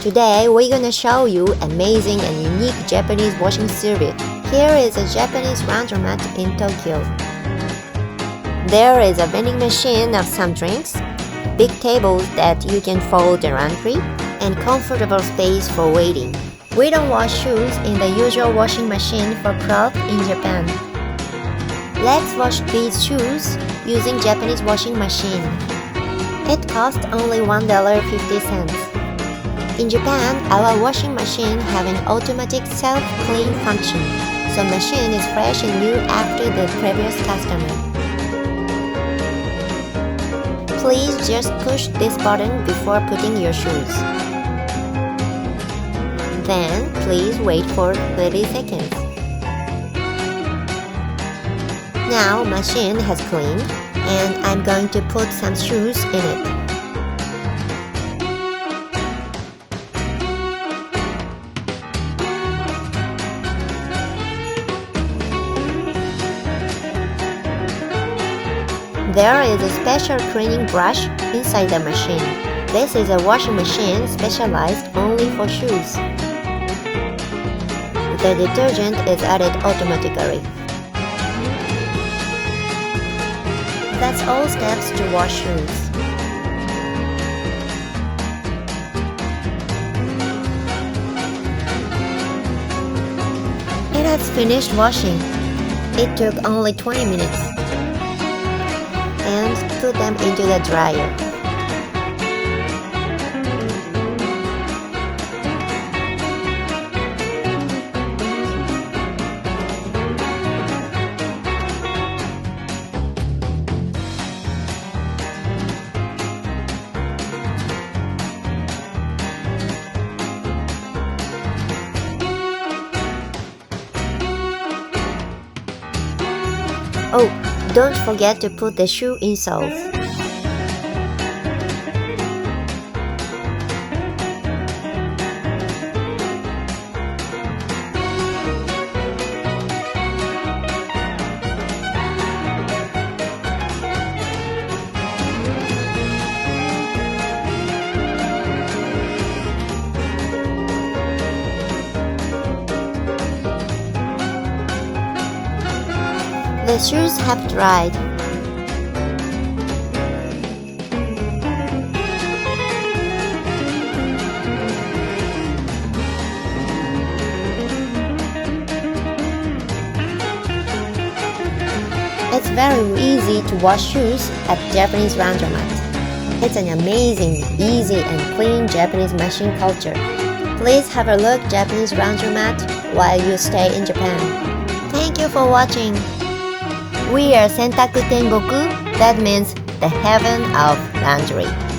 Today we're gonna show you amazing and unique Japanese washing service. Here is a Japanese laundromat in Tokyo. There is a vending machine of some drinks, big tables that you can fold the laundry, and comfortable space for waiting. We don't wash shoes in the usual washing machine for cloth in Japan. Let's wash these shoes using Japanese washing machine. It costs only $1.50. In Japan, our washing machine have an automatic self-clean function, so machine is fresh and new after the previous customer. Please just push this button before putting your shoes. Then, please wait for 30 seconds. Now, machine has cleaned, and I'm going to put some shoes in it. There is a special cleaning brush inside the machine. This is a washing machine specialized only for shoes. The detergent is added automatically. That's all steps to wash shoes. It has finished washing. It took only 20 minutes. And put them into the dryer. Oh, don't forget to put the shoe insoles. The shoes have dried. It's very easy to wash shoes at Japanese Laundromat. It's an amazing, easy and clean Japanese machine culture. Please have a look Japanese Laundromat while you stay in Japan. Thank you for watching. We are 洗濯天国, that means the heaven of laundry.